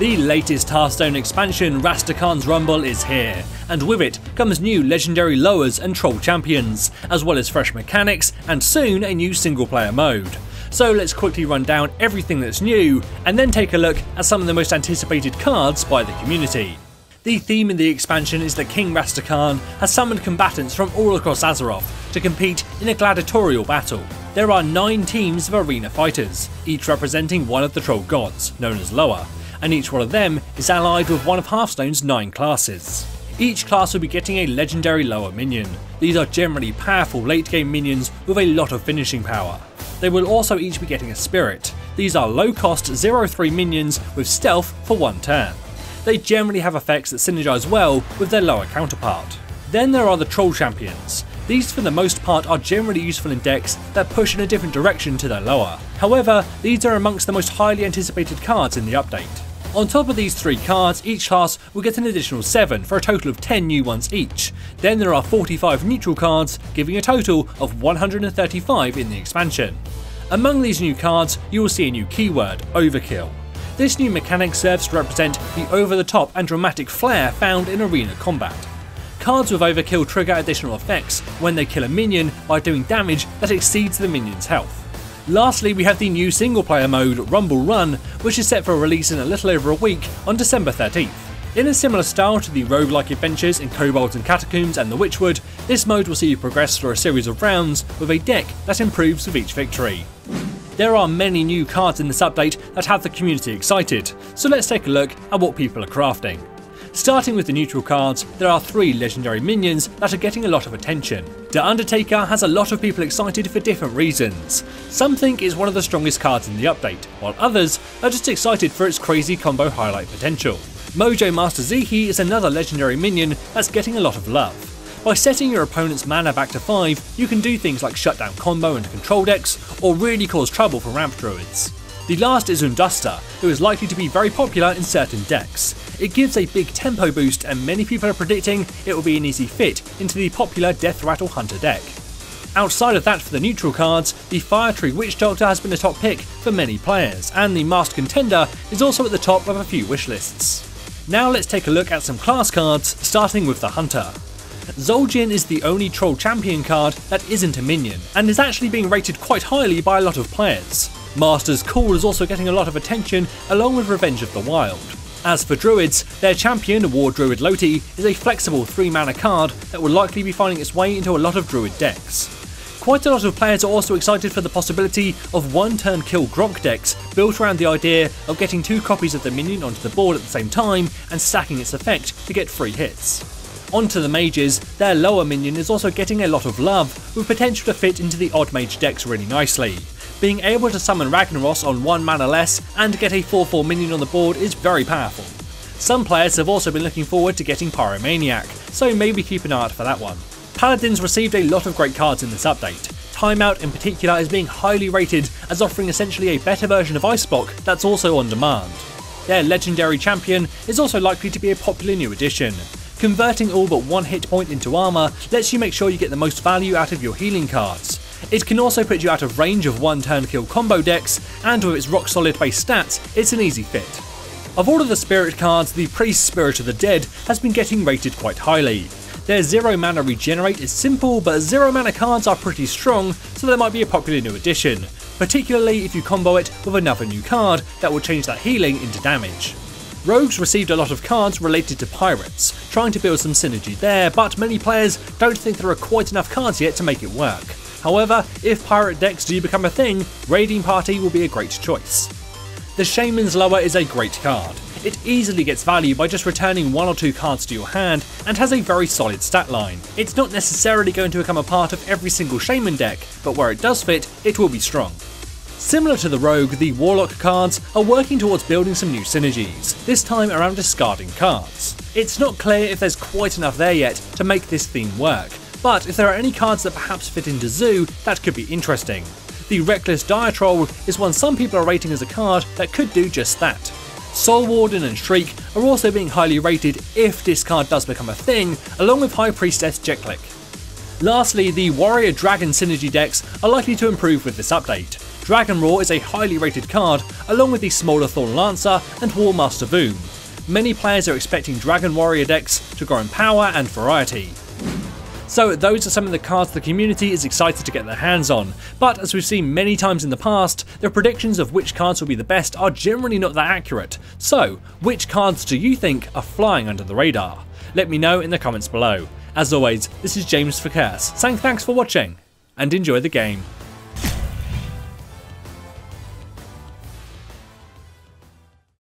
The latest Hearthstone expansion, Rastakhan's Rumble, is here, and with it comes new legendary lowers and troll champions, as well as fresh mechanics and soon a new single player mode. So let's quickly run down everything that's new, and then take a look at some of the most anticipated cards by the community. The theme in the expansion is that King Rastakhan has summoned combatants from all across Azeroth to compete in a gladiatorial battle. There are 9 teams of arena fighters, each representing one of the troll gods, known as Lower, and each one of them is allied with one of Hearthstone's 9 classes. Each class will be getting a legendary Lower minion. These are generally powerful late game minions with a lot of finishing power. They will also each be getting a spirit. These are low cost 0/3 minions with stealth for 1 turn. They generally have effects that synergize well with their Lower counterpart. Then there are the troll champions. These for the most part are generally useful in decks that push in a different direction to their Lower. However, these are amongst the most highly anticipated cards in the update. On top of these 3 cards, each class will get an additional 7 for a total of 10 new ones each. Then there are 45 neutral cards, giving a total of 135 in the expansion. Among these new cards, you will see a new keyword, Overkill. This new mechanic serves to represent the over-the-top and dramatic flair found in arena combat. Cards with Overkill trigger additional effects when they kill a minion by doing damage that exceeds the minion's health. Lastly, we have the new single player mode, Rumble Run, which is set for release in a little over a week on December 13th. In a similar style to the roguelike adventures in Kobolds and Catacombs and the Witchwood, this mode will see you progress through a series of rounds with a deck that improves with each victory. There are many new cards in this update that have the community excited, so let's take a look at what people are crafting. Starting with the neutral cards, there are 3 legendary minions that are getting a lot of attention. The Undertaker has a lot of people excited for different reasons. Some think it's one of the strongest cards in the update, while others are just excited for its crazy combo highlight potential. Mojo Master Zihi is another legendary minion that's getting a lot of love. By setting your opponent's mana back to 5, you can do things like shut down combo and control decks, or really cause trouble for ramp druids. The last is Unduster, who is likely to be very popular in certain decks. It gives a big tempo boost, and many people are predicting it will be an easy fit into the popular Death Rattle Hunter deck. Outside of that, for the neutral cards, the Fire Tree Witch Doctor has been a top pick for many players, and the Masked Contender is also at the top of a few wishlists. Now let's take a look at some class cards, starting with the Hunter. Zul'jin is the only troll champion card that isn't a minion, and is actually being rated quite highly by a lot of players. Master's Call is also getting a lot of attention, along with Revenge of the Wild. As for druids, their champion, War Druid Loti, is a flexible 3 mana card that will likely be finding its way into a lot of druid decks. Quite a lot of players are also excited for the possibility of 1-turn kill Grok decks built around the idea of getting 2 copies of the minion onto the board at the same time and stacking its effect to get free hits. Onto the mages, their Lower minion is also getting a lot of love, with potential to fit into the odd mage decks really nicely. Being able to summon Ragnaros on 1 mana less and get a 4/4 minion on the board is very powerful. Some players have also been looking forward to getting Pyromaniac, so maybe keep an eye out for that one. Paladins received a lot of great cards in this update. Timeout in particular is being highly rated as offering essentially a better version of Ice Block that's also on demand. Their legendary champion is also likely to be a popular new addition. Converting all but 1 hit point into armor lets you make sure you get the most value out of your healing cards. It can also put you out of range of 1-turn kill combo decks, and with its rock solid base stats, it's an easy fit. Of all of the spirit cards, the Priest Spirit of the Dead has been getting rated quite highly. Their 0 mana regenerate is simple, but 0 mana cards are pretty strong, so they might be a popular new addition, particularly if you combo it with another new card that will change that healing into damage. Rogues received a lot of cards related to pirates, trying to build some synergy there, but many players don't think there are quite enough cards yet to make it work. However, if pirate decks do become a thing, Raiding Party will be a great choice. The Shaman's Lower is a great card. It easily gets value by just returning 1 or 2 cards to your hand, and has a very solid stat line. It's not necessarily going to become a part of every single Shaman deck, but where it does fit, it will be strong. Similar to the Rogue, the Warlock cards are working towards building some new synergies, this time around discarding cards. It's not clear if there's quite enough there yet to make this theme work, but if there are any cards that perhaps fit into Zoo, that could be interesting. The Reckless Dire Troll is one some people are rating as a card that could do just that. Soul Warden and Shriek are also being highly rated if this card does become a thing, along with High Priestess Jetclick. Lastly, the Warrior Dragon synergy decks are likely to improve with this update. Dragon Roar is a highly rated card, along with the smaller Thorn Lancer and War Master Boom. Many players are expecting Dragon Warrior decks to grow in power and variety. So those are some of the cards the community is excited to get their hands on, but as we've seen many times in the past, the predictions of which cards will be the best are generally not that accurate. So, which cards do you think are flying under the radar? Let me know in the comments below. As always, this is James for Curse, saying thanks for watching, and enjoy the game.